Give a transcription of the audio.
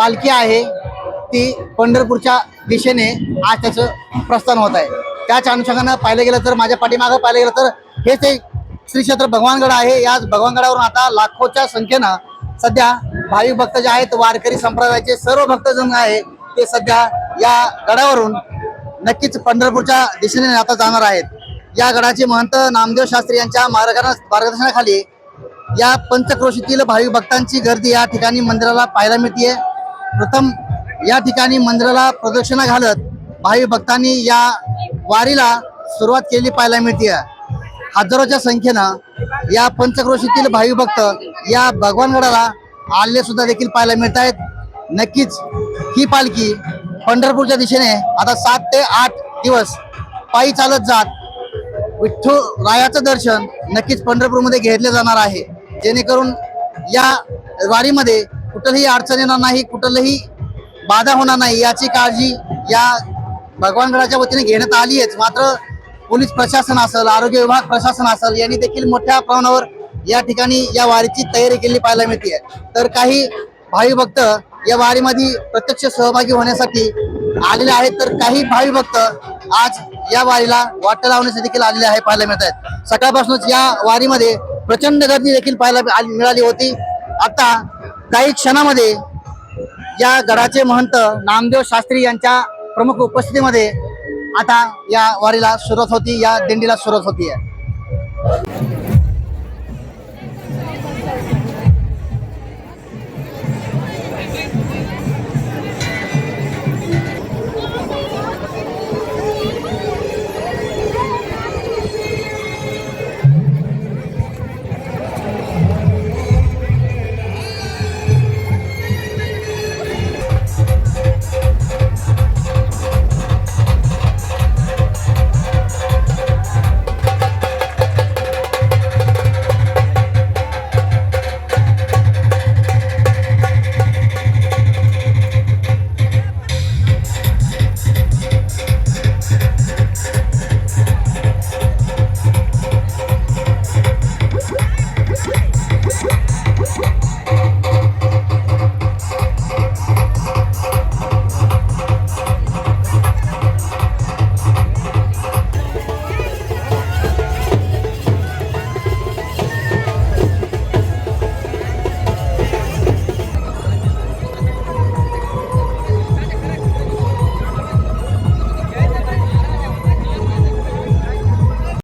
पालखी आहे ती पंढरपूरच्या दिशेने आज त्याचं प्रस्थान होत आहे। त्याच अनुषंगानं पाहिलं गेलं तर माझ्या पाठीमागं पाहिलं गेलं तर हेच एक श्री क्षेत्र भगवानगड आहे। याच भगवानगडावरून आता लाखोच्या संख्येनं सध्या भाविक भक्त जे आहेत वारकरी संप्रदायाचे सर्व भक्तजन आहे ते सध्या या गडावरून नक्कीच पंढरपूरच्या दिशेने आता जाणार आहेत। या गडाचे महंत नामदेव शास्त्री यांच्या मार्गदर्शनाखाली या पंचक्रोशीतील भाविक भक्तांची गर्दी या ठिकाणी मंदिराला पाहायला मिळते। प्रथम या ठिकाणी मंदिराला प्रदक्षिणा घालत भाविक भक्तांनी या वारीला सुरुवात केली पाहायला मिळते। हजारोच्या संख्येनं या पंचक्रोशीतील भाविक भक्त या भगवानगडाला आलेले सुद्धा देखील पाहायला मिळत आहेत। नक्कीच ही पालखी पंढरपूरच्या दिशेने आता 7 ते 8 दिवस पायी चालत जात विठ्ठलरायाचं दर्शन नक्कीच पंढरपूरमध्ये घेतले जाणार आहे, जेणेकरून या वारीमध्ये कुठलीही अडचण येणार नाही, कुठलीही बाधा होणार नाही याची काळजी या भगवानगडाच्या वतीने घेण्यात आली आहे। मात्र पोलीस प्रशासन असेल, आरोग्य विभाग प्रशासन असेल यांनी देखील मोठ्या प्रमाणावर या ठिकाणी या वारीची तयारी केली पाहायला मिळते। तर काही भाविक भक्त या वारीमध्ये प्रत्यक्ष सहभागी होण्यासाठी आलेले आहेत, तर काही भाविक भक्त आज या वारीला वाट लावण्यासाठी देखील आलेले आहे पाहायला मिळत आहेत। सकाळपासूनच या वारीमध्ये प्रचंड गर्दी देखील पाहायला मिळाली होती। आता काही क्षणामध्ये या गडाचे महंत नामदेव शास्त्री यांच्या प्रमुख उपस्थितीमध्ये आता या वारीला सुरुवात होती, या दिंडीला सुरुवात होती आहे।